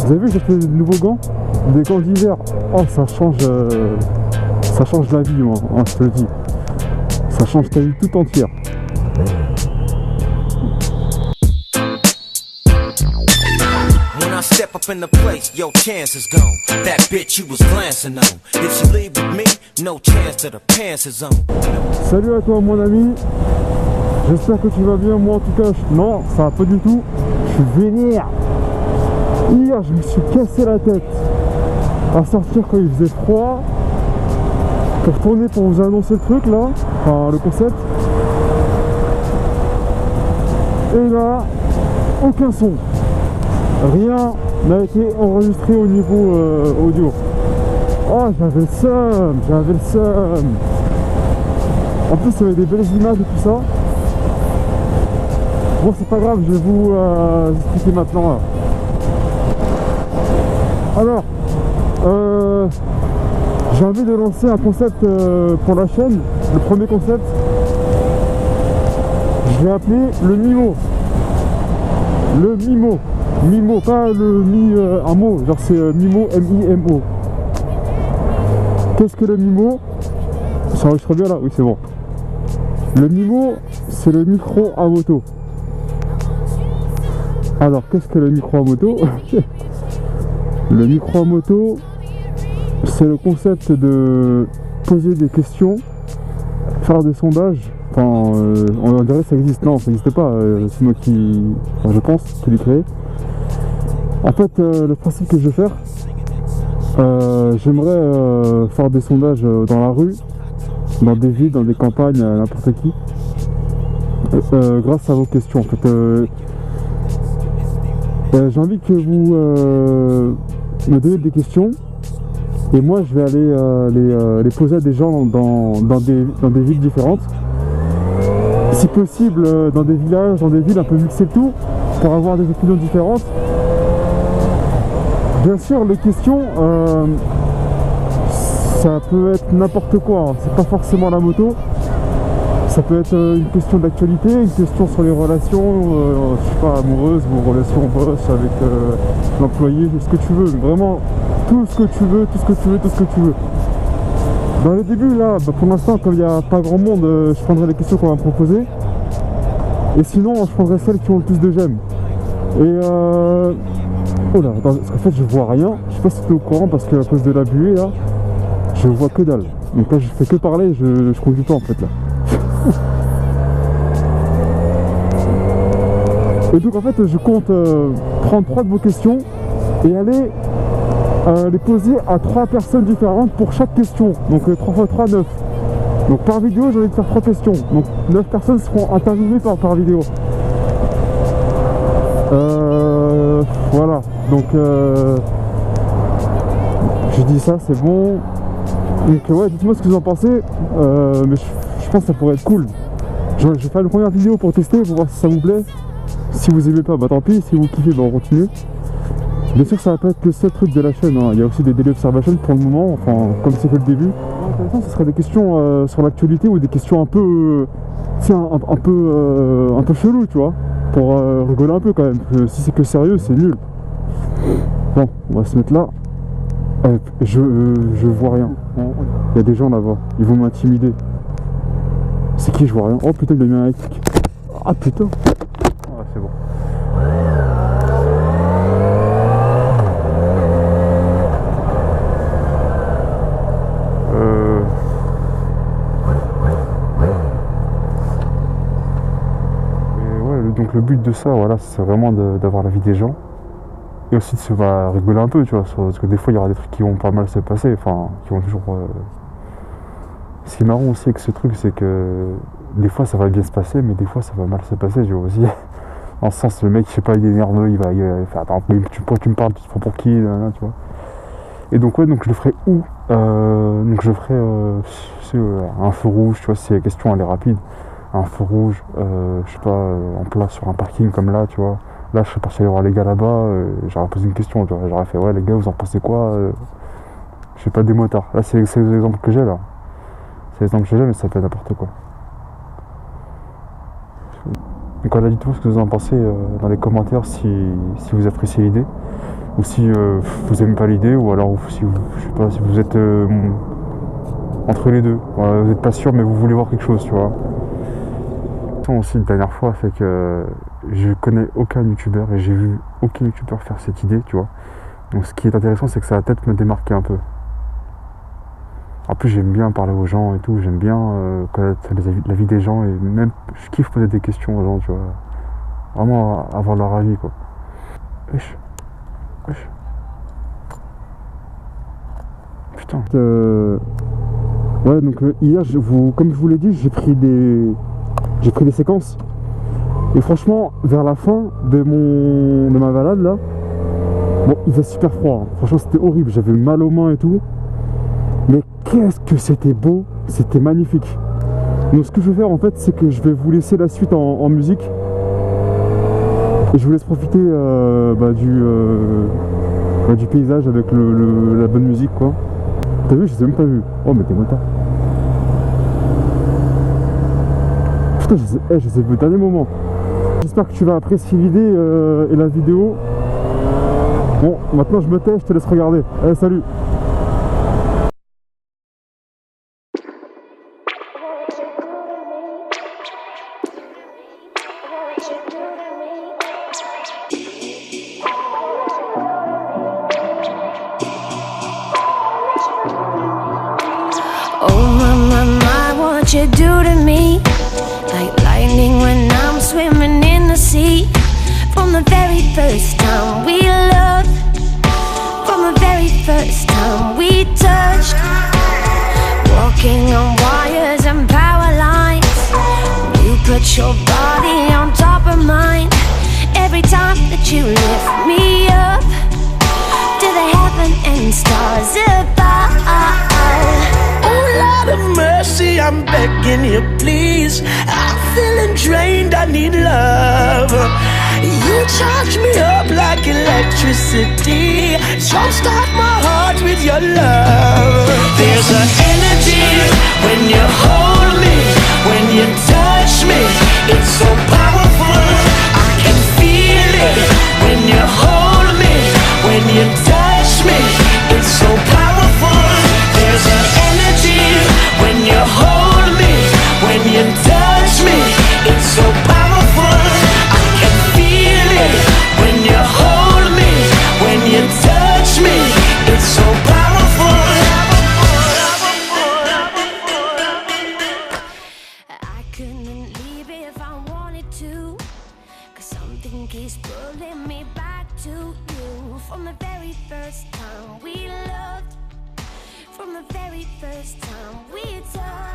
Vous avez vu, j'ai fait de nouveaux gants, des gants d'hiver. Oh, ça change la vie, moi, hein, je te le dis. Ça change ta vie tout entière. When I step up in the place, your chance is gone. That bitch you was glancing on. If she leave with me, no chance to the pants is on. Salut à toi mon ami. J'espère que tu vas bien. Moi en tout cas, non, ça va pas du tout. Je suis vénère. Hier, je me suis cassé la tête à sortir quand il faisait froid pour tourner, pour vous annoncer le truc là, enfin le concept. Et là, aucun son. Rien n'a été enregistré au niveau audio. Oh, j'avais le seum. En plus, il y avait des belles images et tout ça. Bon, c'est pas grave, je vais vous expliquer maintenant là. Alors, j'ai envie de lancer un concept pour la chaîne. Le premier concept, je vais appeler le Mimo. Le Mimo. Mimo, pas le un mot, genre c'est Mimo, M-I-M-O. Qu'est-ce que le Mimo? Ça enregistre bien là? Oui, c'est bon. Le Mimo, c'est le micro à moto. Alors, qu'est-ce que le micro à moto? Le micro à moto, c'est le concept de poser des questions, faire des sondages. Enfin, on dirait que ça existe. Non, ça n'existe pas. C'est moi qui, enfin, je pense, qui l'ai créé. En fait, le principe que je vais faire, j'aimerais faire des sondages dans la rue, dans des villes, dans des campagnes, n'importe qui, grâce à vos questions. En fait, j'ai envie que vous me donnez des questions et moi je vais aller les poser à des gens dans des villes différentes, si possible dans des villages, dans des villes un peu mixées le tout, pour avoir des opinions différentes. Bien sûr, les questions, ça peut être n'importe quoi, hein. C'est pas forcément la moto. Ça peut être une question d'actualité, une question sur les relations, je sais pas, amoureuses, vos relations boss avec l'employé, ce que tu veux, vraiment tout ce que tu veux. Dans les débuts là, pour l'instant, comme il n'y a pas grand monde, je prendrai les questions qu'on va me proposer. Et sinon, je prendrai celles qui ont le plus de j'aime. Et oh là, parce qu'en fait je vois rien, je sais pas si tu es au courant parce qu'à cause de la buée là, je vois que dalle. Donc là je fais que parler, je conduis pas en fait là. Et donc en fait je compte prendre 3 de vos questions et aller les poser à 3 personnes différentes pour chaque question. Donc 3 x 3, 9. Donc par vidéo j'ai envie de faire 3 questions. Donc 9 personnes seront interviewées par vidéo. Voilà, donc j'ai dit ça, c'est bon. Donc ouais, dites-moi ce que vous en pensez, mais je pense que ça pourrait être cool. Je vais faire une première vidéo pour tester, pour voir si ça vous plaît. Si vous aimez pas, bah tant pis, si vous kiffez, bah on continue. Bien sûr, ça va pas être le seul truc de la chaîne, hein. Il y a aussi des daily observations pour le moment, enfin, comme c'est que le début. Intéressant, ce serait des questions sur l'actualité ou des questions un peu, un peu chelou, tu vois, pour rigoler un peu quand même. Parce que si c'est que sérieux, c'est nul. Bon, on va se mettre là. Je vois rien. Il y a des gens là-bas, ils vont m'intimider. C'est qui? Je vois rien. Oh putain, il a mis un électrique. Ah putain. Ah, c'est bon. Et ouais, donc le but de ça, voilà, c'est vraiment d'avoir l'avis des gens. Et aussi de se rigoler un peu, tu vois, parce que des fois il y aura des trucs qui vont pas mal se passer, enfin, qui vont toujours... Ce qui est marrant aussi avec ce truc, c'est que des fois ça va bien se passer, mais des fois ça va mal se passer, tu vois aussi. En ce sens, le mec, je sais pas, il est nerveux, il va faire, attends, tu me parles, tu te prends pour qui, là, tu vois. Et donc ouais, donc je le ferai où donc je le ferai un feu rouge, tu vois, si la question elle est rapide. Un feu rouge, je sais pas, en place sur un parking comme là, tu vois. Là, je serais parti aller voir les gars là-bas, j'aurais posé une question, tu vois, j'aurais fait, ouais, les gars, vous en pensez quoi je sais pas, des motards. Là, c'est les exemples que j'ai, là. C'est les exemples que j'ai, mais ça peut être n'importe quoi. Donc voilà, dites-moi ce que vous en pensez dans les commentaires si vous appréciez l'idée, ou si vous aimez pas l'idée, ou alors si vous, je sais pas, si vous êtes entre les deux. Voilà, vous n'êtes pas sûr mais vous voulez voir quelque chose, tu vois. Aussi, une dernière fois, c'est que je connais aucun youtubeur et j'ai vu aucun youtubeur faire cette idée, tu vois. Donc ce qui est intéressant, c'est que ça va peut-être me démarquer un peu. En plus, j'aime bien parler aux gens et tout, j'aime bien connaître la vie des gens et même je kiffe poser des questions aux gens, tu vois. Vraiment avoir leur avis, quoi. Wesh. Wesh. Putain. Ouais, donc hier, comme je vous l'ai dit, j'ai pris des séquences. Et franchement, vers la fin de ma balade là, bon, il faisait super froid. Hein. Franchement, c'était horrible. J'avais mal aux mains et tout. Mais qu'est-ce que c'était beau, c'était magnifique. Donc ce que je vais faire en fait, c'est que je vais vous laisser la suite en musique. Et je vous laisse profiter du paysage avec la bonne musique, quoi. T'as vu, je les ai même pas vus. Oh, mais t'es motard. Putain, je les ai vus au dernier moment. J'espère que tu vas apprécier l'idée et la vidéo. Bon, maintenant je me tais, je te laisse regarder. Allez, salut. Oh my, what you do to me? Like lightning when I'm swimming in the sea. From the very first time we loved, from the very first time we touched, walking on wires and power lines. You put your body on top of mine. Every time that you lift me up to the heaven and stars above. Lord of mercy, I'm begging you, please. I'm feeling drained, I need love. You charge me up like electricity. Jumpstart my heart with your love. There's an energy when you hold me, when you touch me. It's so powerful, I can feel it. When you hold me, when you touch me. It's so powerful. There's an energy when you hold me, when you touch me. It's so powerful, I can feel it. When you hold me, when you touch me. It's so powerful. I couldn't leave if I wanted to, 'cause something keeps pulling me back to you. From the very first time we loved, from the very first time we touched.